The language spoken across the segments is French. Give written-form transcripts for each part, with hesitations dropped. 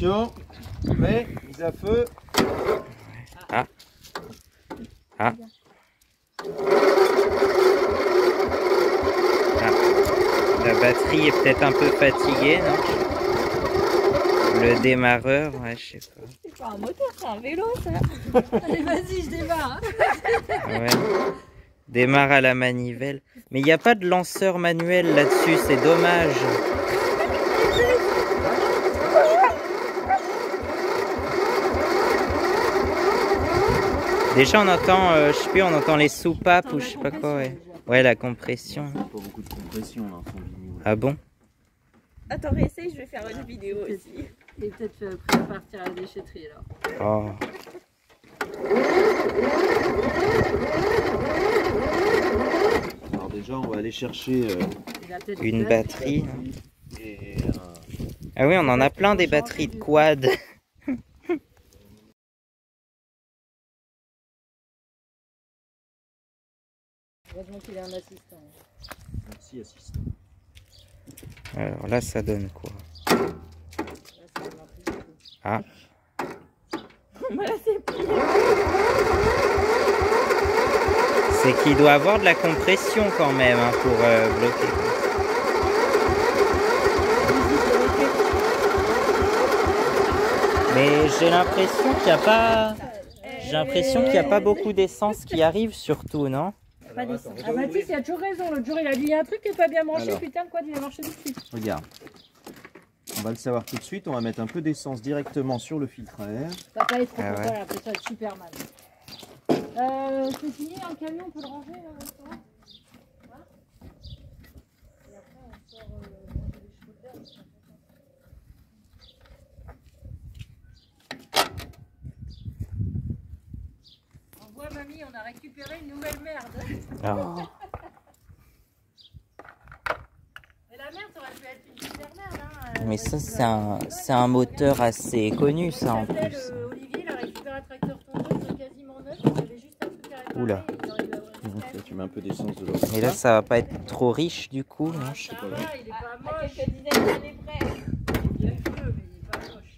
Attention, prêt, mise à feu. Ah. Ah. Ah. La batterie est peut-être un peu fatiguée, non? Le démarreur, ouais, je sais pas. C'est pas un moteur, c'est un vélo, ça. Allez, vas-y, je démarre. Ouais. Démarre à la manivelle. Mais il n'y a pas de lanceur manuel là-dessus, c'est dommage. Déjà on entend, je sais plus, on entend les soupapes ou je sais pas quoi, ouais. Ouais, la compression. Il n'y a pas beaucoup de compression dans son bini. Ah bon? Attends, réessaye, je vais faire une vidéo aussi. Il est peut-être prêt à partir à la déchetterie alors. Oh. Alors déjà, on va aller chercher Une batterie. et, Ah oui, on en a plein des batteries de quad. Heureusement qu'il a un assistant. Merci, assistant. Alors là, ça donne quoi? Ah. Voilà, c'est plié. C'est qu'il doit avoir de la compression quand même hein, pour bloquer. Mais j'ai l'impression qu'il n'y a pas... J'ai l'impression qu'il n'y a pas beaucoup d'essence qui arrive surtout, non? Ah Mathis, il a toujours raison. L'autre jour, il a dit il y a un truc qui n'est pas bien branché. Alors. Putain, quoi, il a marché tout de suite. Regarde. On va le savoir tout de suite. On va mettre un peu d'essence directement sur le filtre à air. Papa est trop Ah content, ouais. il a appelé ça Superman. C'est fini, un camion, on peut le ranger là, au restaurant. Hein? Et après, on sort manger des chevaux d'herbe. On voit, mamie, on a récupéré une nouvelle merde. Oh. Mais la merde, ça aurait pu être une super merde. Hein. Mais ça, c'est un moteur assez connu, ça en Il s'appelle, plus. Olivier, il a récupéré un tracteur tondeuse quasiment neuf. Il y avait juste un truc à réparer. Oula. Et il arrive à avoir une Là, tu mets un peu d'essence de l'autre. Mais là, ça va pas être trop riche du coup, non? Je sais Ça pas. va, il est pas À moche. quelques dizaines d'années près. Il est vieux, mais il est pas moche.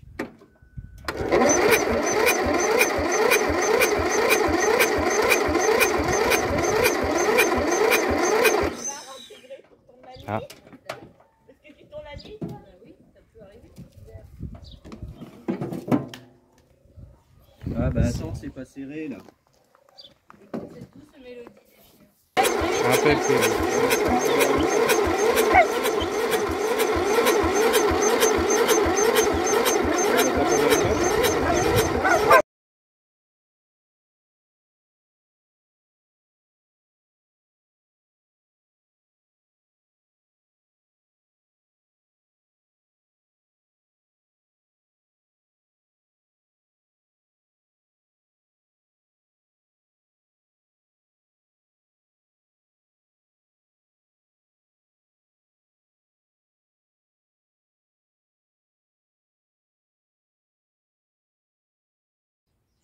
Ah. Est-ce que tu tournes la nuit, toi? Oui, ça peut arriver. Ah bah attends, c'est pas serré là. C'est douce mélodie des chiens. Un peu plus.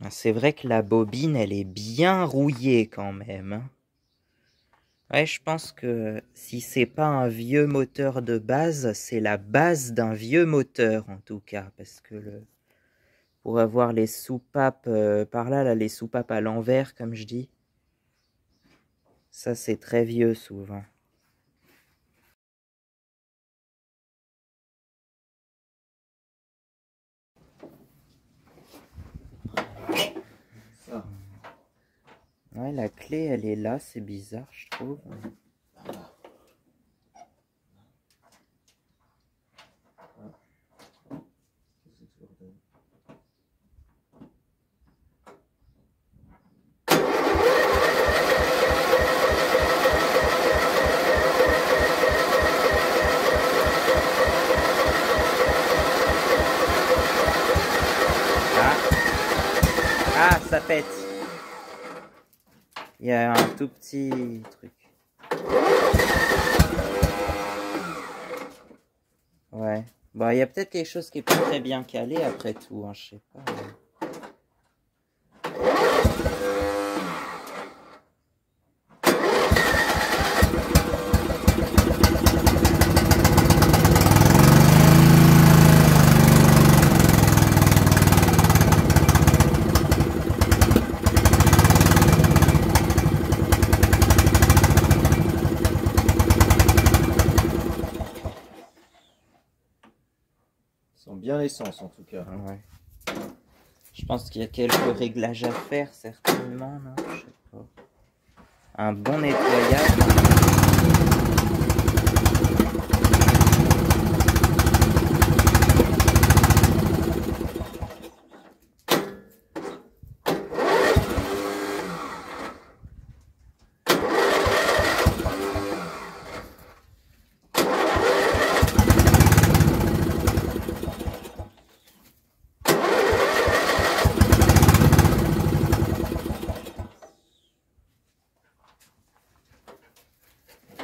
C'est vrai que la bobine, elle est bien rouillée quand même. Hein. Ouais, je pense que si c'est pas un vieux moteur de base, c'est la base d'un vieux moteur en tout cas, parce que pour avoir les soupapes par là, les soupapes à l'envers, comme je dis, ça c'est très vieux souvent. Ça. Ouais, la clé, elle est là, c'est bizarre, je trouve. Ah, ça pète. Il y a un tout petit truc. Ouais. Bon, il y a peut-être quelque chose qui est pas très bien calé après tout, hein, je sais pas. bien l'essence en tout cas. Ouais. Je pense qu'il y a quelques réglages à faire, certainement, non? Je sais pas. Un bon nettoyage.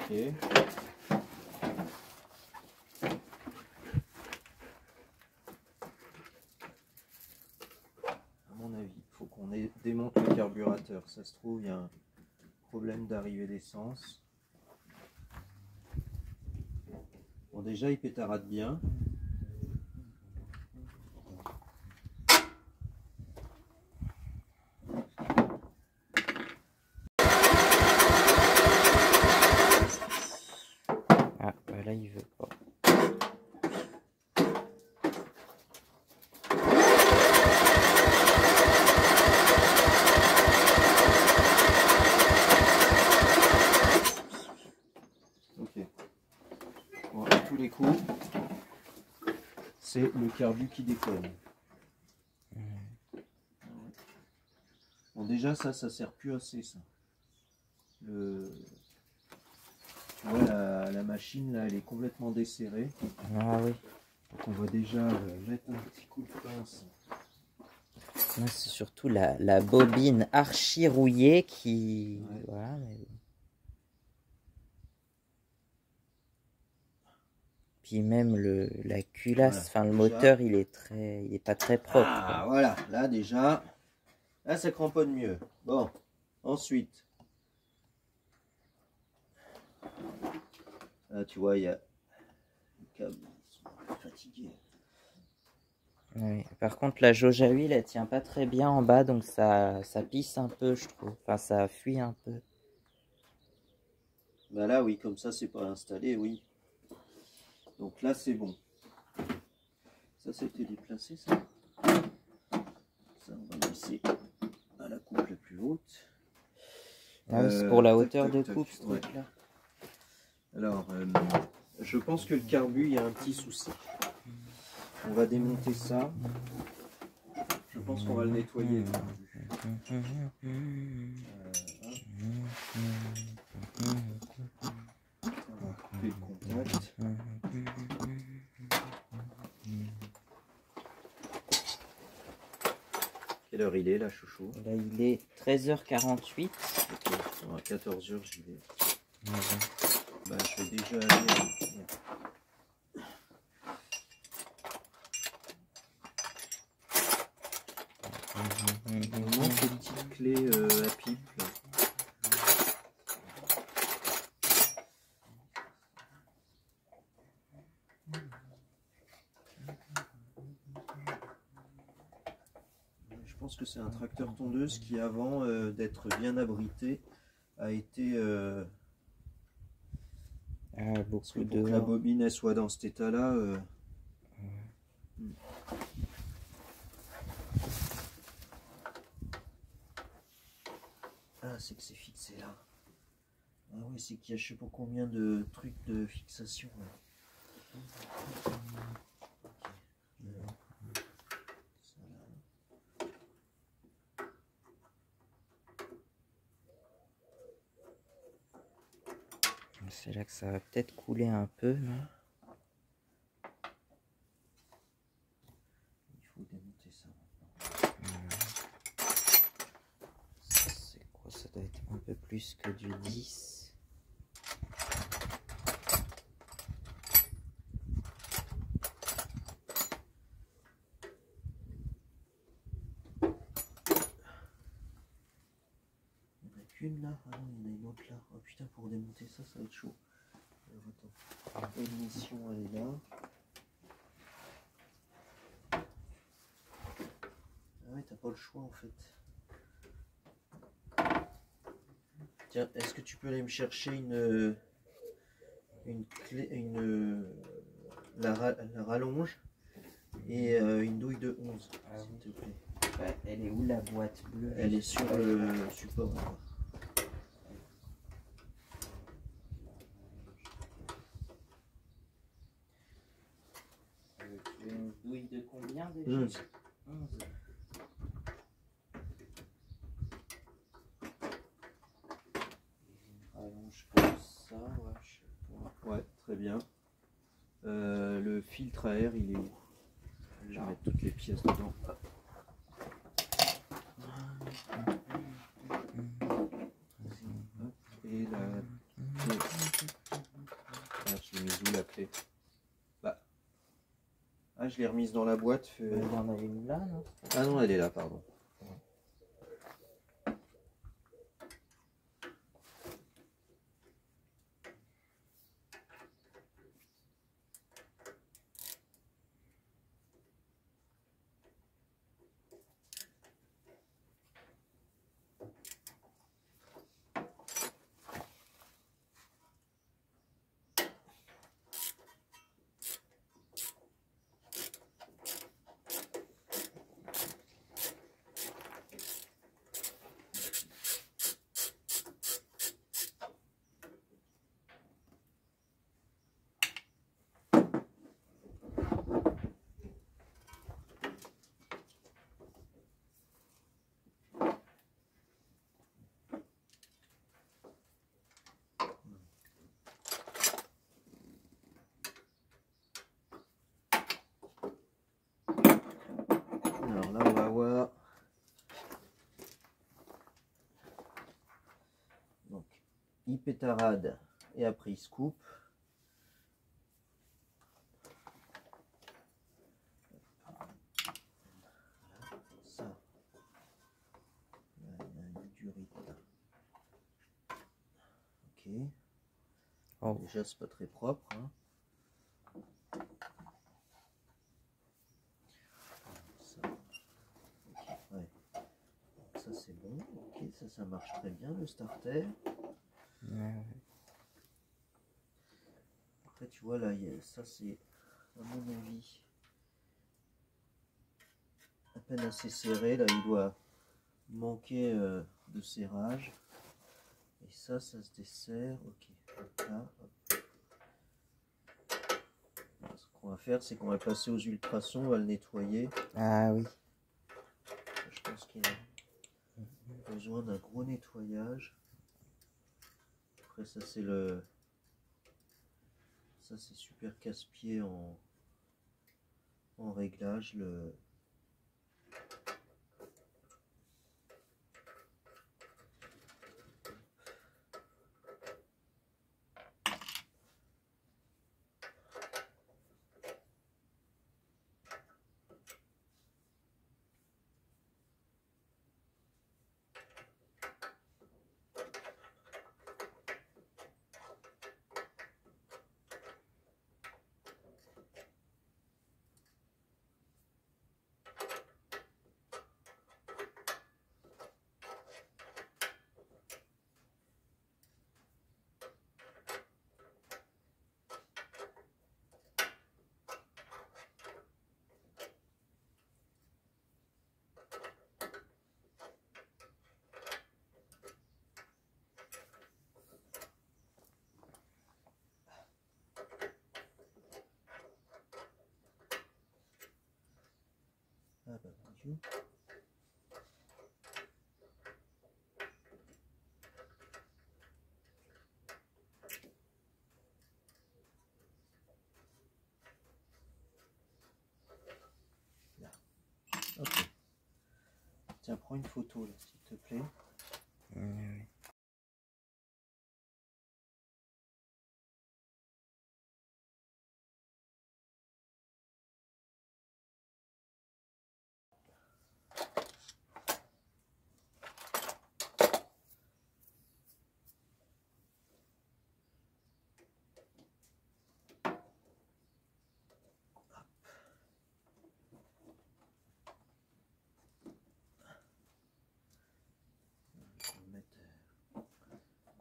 Ok. À mon avis, il faut qu'on démonte le carburateur. Ça se trouve, il y a un problème d'arrivée d'essence. Bon, déjà, il pétarade bien. Ah, bah là, il veut pas. Ok. Bon, à tous les coups, c'est le carbu qui déconne. Bon, déjà, ça sert plus assez, ça. Tu vois, la machine, là, elle est complètement desserrée. Ah oui. Donc, on va déjà mettre un petit coup de pince. Moi, c'est surtout la bobine archi rouillée qui... Ouais. Voilà, mais... Puis même la culasse, Voilà, enfin le déjà. moteur, il est pas très propre. Ah, voilà, là déjà, là ça cramponne mieux. Bon, ensuite, là tu vois, il y a les câbles qui sont fatigués. Ouais. Par contre, la jauge à huile, elle tient pas très bien en bas, donc ça pisse un peu, je trouve. Enfin, ça fuit un peu. Bah là, oui, comme ça, c'est pas installé, oui. Donc là, c'est bon. Ça, c'était déplacé, ça. Ça, on va laisser à la coupe la plus haute. Ah oui, c'est pour la Tac, hauteur tac, de tac, coupe, ce ouais. truc-là. Alors, je pense que le carbu, il y a un petit souci. On va démonter ça. Je pense qu'on va le nettoyer. Le carbu. On va couper le contact. Quelle heure il est là, chouchou? Là, il est 13h48. Ok, bon, à 14h, j'y vais. Ouais. Bah, je vais déjà aller. Il me manque les petites clés à pipe. Là. Je pense que c'est un tracteur tondeuse qui, avant d'être bien abrité, a été. Ah, Parce beaucoup que de... pour que la bobine elle soit dans cet état-là. Ah, c'est que c'est fixé là. Ah oui, c'est qu'il y a je sais pas combien de trucs de fixation là. C'est là que ça va peut-être couler un peu, non? Il faut démonter ça. C'est quoi? Ça doit être un peu plus que du 10. Il n'y en a qu'une là? Ah non, il y en a une autre là. Oh putain, pour démonter ça, ça va être chaud. Alors, attends. L'émission, elle est là. Ah ouais, t'as pas le choix en fait. Tiens, est-ce que tu peux aller me chercher une clé, la rallonge? Et une douille de 11, s'il te plaît. Ouais, elle est où la boîte bleue? Elle est sur le support. Quoi. Une douille de combien déjà? 11. 11. Rallonge comme ça, ouais, je sais pas. Ouais, très bien. Le filtre à air, il est où? Je vais mettre toutes les pièces dedans. Hop. Et la clé. Ah, je l'ai mise où la clé? Bah. Ah, je l'ai remise dans la boîte. Il y en a une là, non? Ah non, elle est là, pardon. Alors là, on va voir. Donc, il pétarade et après il se coupe. Voilà, ça. Là, il y a une durite là. Ok. Oh. Déjà, c'est pas très propre. Hein. Ça. Okay, ouais. Ça c'est bon. Ok, ça marche très bien le starter. Ouais. Après, tu vois là, ça c'est à mon avis à peine assez serré. Là, il doit manquer de serrage. Et ça se desserre. Ok. Donc là, hop. Ce qu'on va faire, c'est qu'on va passer aux ultrasons, on va le nettoyer. Ah oui. Je pense qu'il a besoin d'un gros nettoyage. Après, ça c'est le. Ça c'est super casse-pied en réglage. Le. Ah bah mon Dieu. Là. Ok. Tiens, prends une photo là, s'il te plaît. Oui.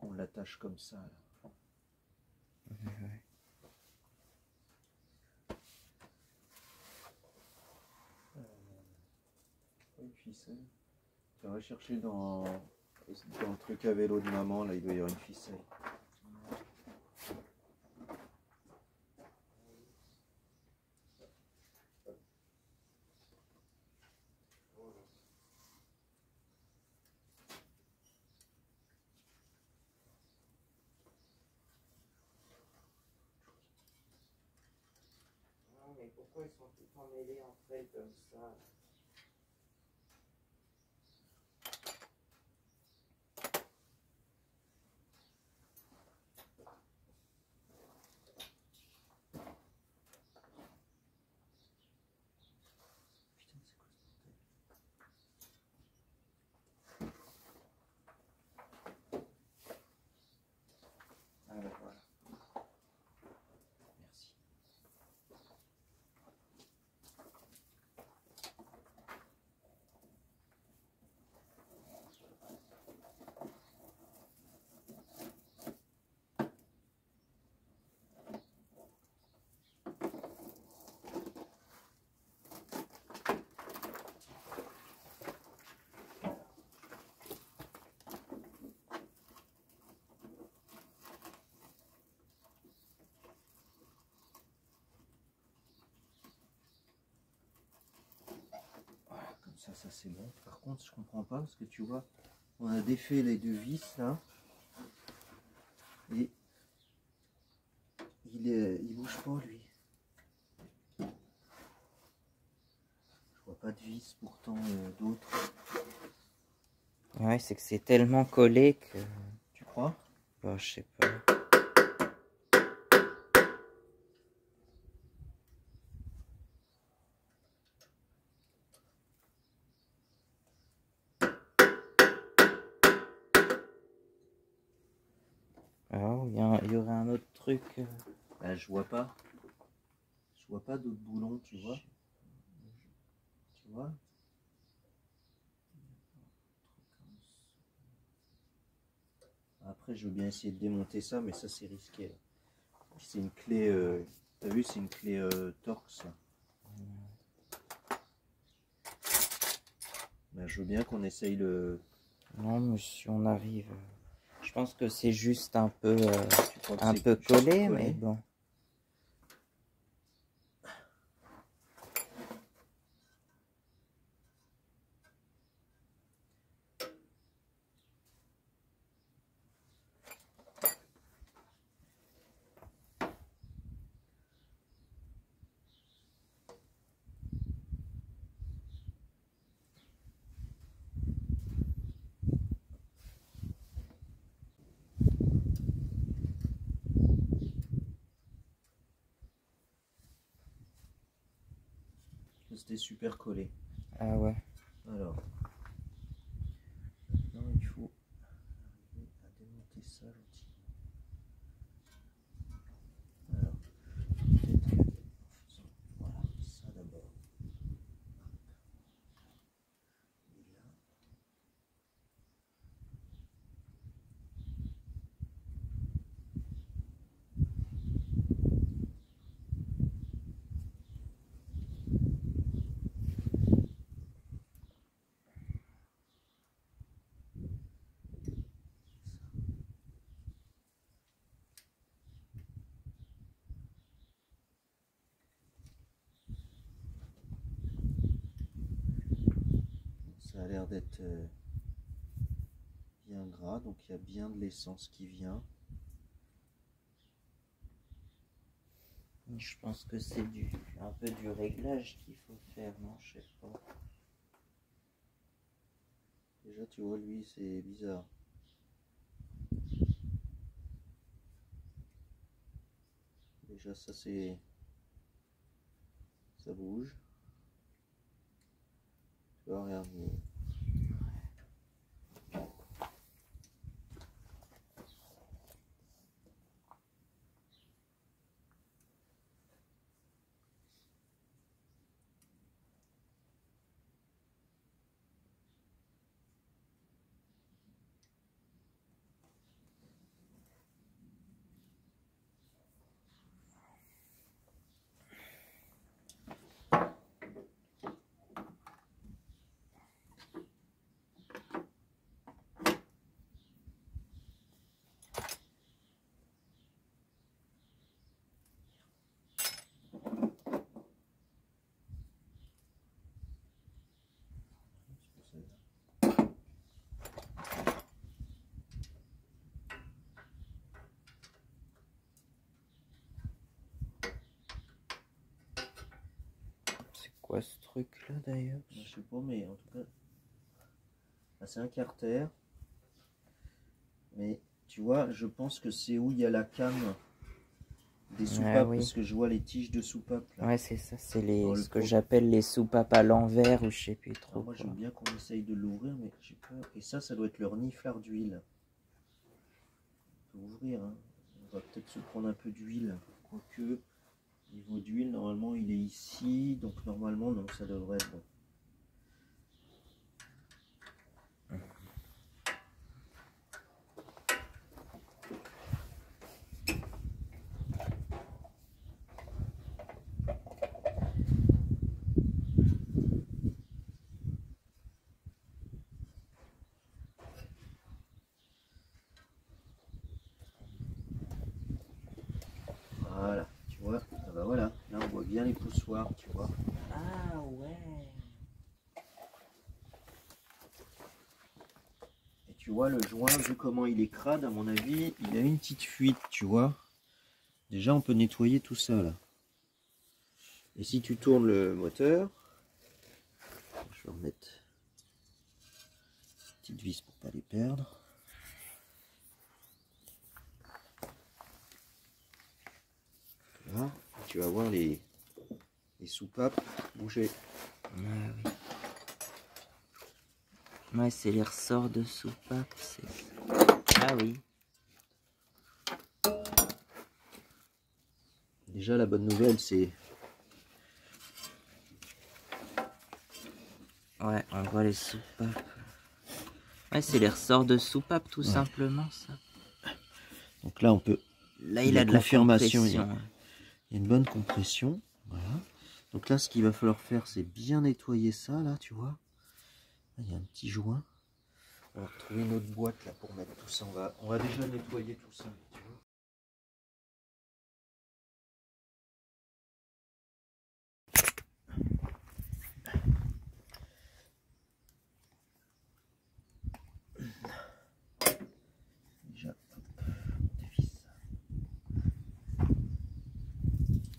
On l'attache comme ça là. ficelle. Tu vas chercher dans le truc à vélo de maman, là il doit y avoir une ficelle. Non, mais pourquoi ils sont tout emmêlés entre elles comme ça? Putain, c'est quoi ce bordel? Ah, ben voilà. Merci. Voilà, comme ça c'est bon. Par contre, je comprends pas parce que tu vois, on a défait les deux vis là. Et il bouge pas lui. Je vois pas de vis pourtant d'autres. Ouais, c'est que c'est tellement collé que... Tu crois? Bah, je sais pas. Alors, il y aurait un autre truc. Bah, je vois pas. Je vois pas d'autres boulons, tu vois. Tu vois? Après, je veux bien essayer de démonter ça, mais ça c'est risqué là. C'est une clé, t'as vu, c'est une clé Torx là. Bah, je veux bien qu'on essaye le. Non, mais si on arrive... Je pense que c'est juste un peu, Tu crois que un c'est peu juste collé, mais bon. C'était super collé. Ah ouais. Alors, maintenant il faut arriver à démonter ça gentiment. Alors, peut-être en faisant, voilà, ça d'abord. Et là. Ça a l'air d'être bien gras, donc il y a bien de l'essence qui vient. Je pense que c'est un peu du réglage qu'il faut faire, non? Je sais pas. Déjà, tu vois, lui, c'est bizarre. Déjà, ça c'est... Ça bouge. Tu vois, regarde. quoi ce truc là d'ailleurs? Je sais pas, mais en tout cas, ah, c'est un carter. Mais tu vois, je pense que c'est où il y a la came des soupapes, oui. parce que je vois les tiges de soupapes là. Ouais, c'est ça, c'est ce que pro- j'appelle les soupapes à l'envers ou je sais plus trop. Alors moi quoi. j'aime bien qu'on essaye de l'ouvrir, mais j'ai peur. Et ça doit être leur niflard d'huile. On peut ouvrir, hein. On va peut-être se prendre un peu d'huile. Quoique, niveau d'huile, normalement il est ici, donc normalement non, ça devrait être bon. Voilà, tu vois, ah bah voilà, là on voit bien les poussoirs, tu vois. Ah ouais. Et tu vois le joint, vu comment il est crade, à mon avis, il a une petite fuite, tu vois. Déjà on peut nettoyer tout ça là. Et si tu tournes le moteur, je vais remettre une petite vis pour pas les perdre. Là, tu vas voir les soupapes bouger. Ah oui. Ouais, c'est les ressorts de soupape. Ah oui. Déjà la bonne nouvelle c'est... Ouais, on voit les soupapes. Ouais, c'est les ressorts de soupape tout simplement ça. Donc là on peut... Là il a de la confirmation, compression. il y a une bonne compression. Voilà. Donc là ce qu'il va falloir faire c'est bien nettoyer ça là, tu vois. Là, il y a un petit joint. On va retrouver une autre boîte là pour mettre tout ça. On va déjà nettoyer tout ça, tu vois. Déjà, hop, on dévisse ça.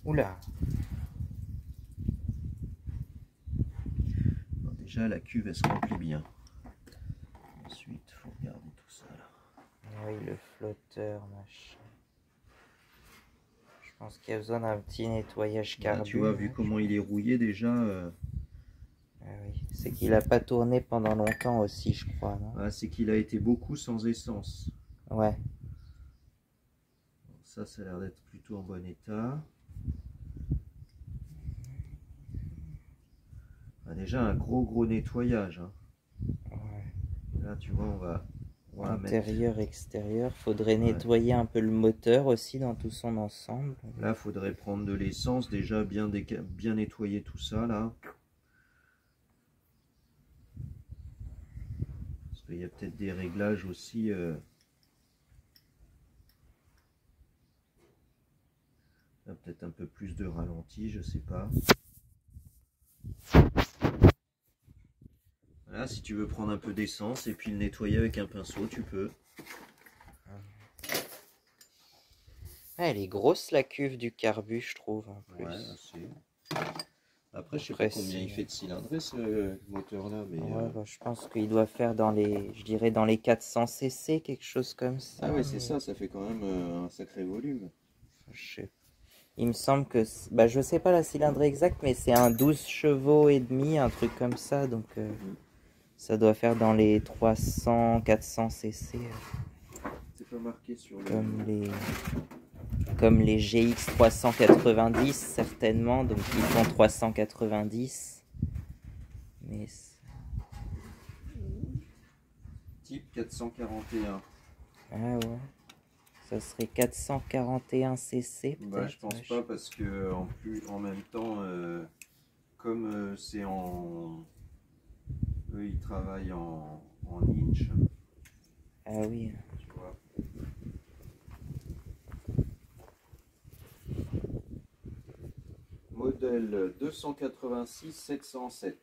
Oula. Alors déjà la cuve elle se remplit bien. Ensuite il faut regarder tout ça là. Oui, le flotteur, machin. Je pense qu'il y a besoin d'un petit nettoyage Là, carbu. tu vois, vu comment il est rouillé déjà, Ah oui. C'est qu'il a pas tourné pendant longtemps aussi, je crois, non? ah, c'est qu'il a été beaucoup sans essence. Ouais. Ça a l'air d'être plutôt en bon état. Ah, déjà un gros nettoyage, hein. Ouais. Là tu vois on va Intérieur, extérieur. Faudrait Ouais. nettoyer un peu le moteur aussi dans tout son ensemble. Là faudrait prendre de l'essence, déjà bien nettoyer tout ça là. Parce qu'il y a peut-être des réglages aussi. Là peut-être un peu plus de ralenti, je sais pas. Là si tu veux prendre un peu d'essence et puis le nettoyer avec un pinceau, tu peux. Ah, elle est grosse la cuve du carbu, je trouve, en plus. Ouais, assez. Après, je sais pas combien il fait de cylindrée ce moteur là, mais Ouais, bah, je pense qu'il doit faire dans les, je dirais dans les 400 cc, quelque chose comme ça. ah ouais, c'est ça, ça fait quand même un sacré volume. Je sais. Il me semble que, bah, je sais pas la cylindrée exacte, mais c'est un 12 chevaux et demi, un truc comme ça, donc ça doit faire dans les 300-400 cc. C'est pas marqué sur le... Comme les GX 390 certainement, donc ils font 390. Mais Type 441. ah ouais, ça serait 441 cc peut-être. Bah, je pense pas parce que en même temps, comme c'est en... Eux, ils travaillent en inch. Ah oui. Tu vois. Modèle 286 707.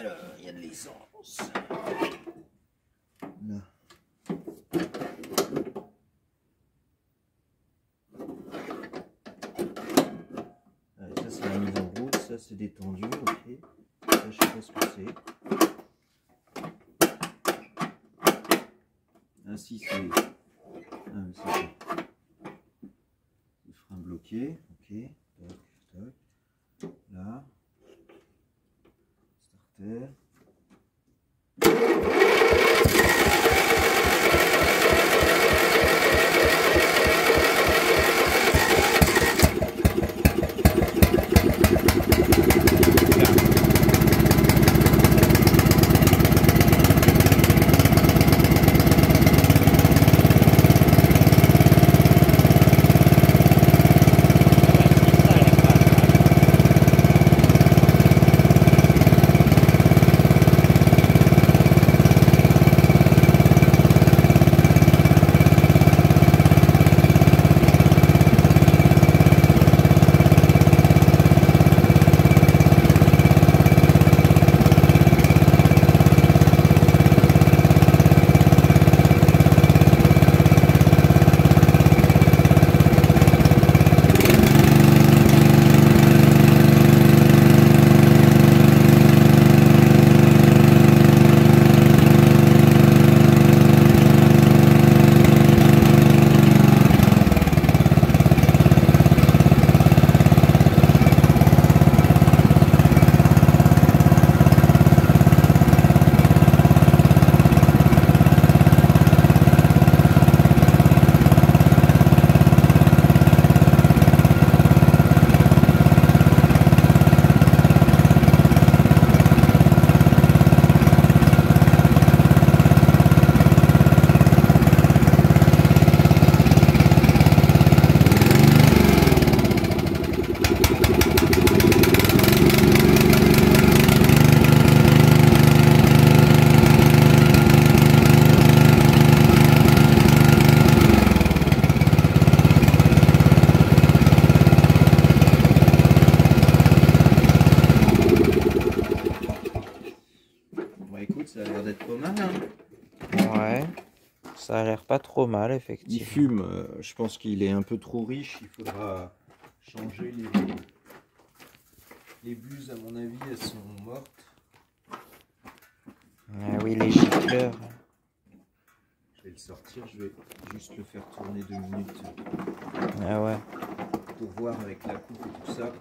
Alors, il y a de l'essence. Là. Allez, ça c'est la mise en route, ça c'est détendu, ok. Ça je sais pas ce que c'est. Ah si c'est... Ah mais c'est ça. Le frein bloqué, ok. Toc, toc. Là. Starter. Ça a l'air d'être pas mal, hein. Ouais, ça a l'air pas trop mal, Il effectivement. fume, je pense qu'il est un peu trop riche, il faudra changer les buses, à mon avis, elles sont mortes. Ah oui, les gicleurs. Je vais le sortir, je vais juste le faire tourner 2 minutes Ah ouais. pour voir avec la coupe et tout ça.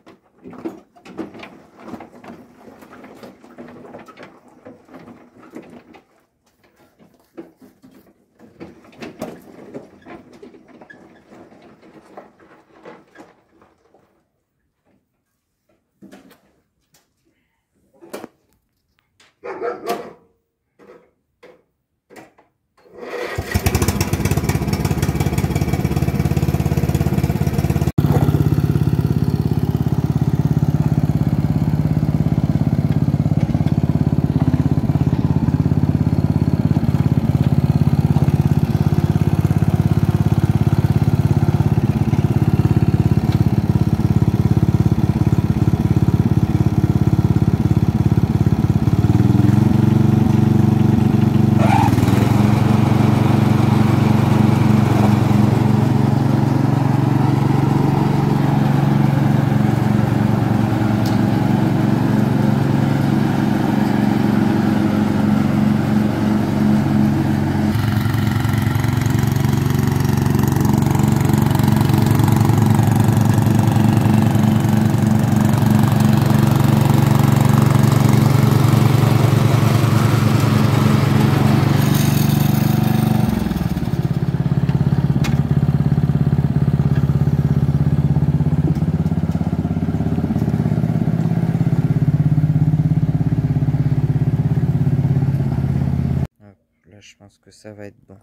Je pense que ça va être bon.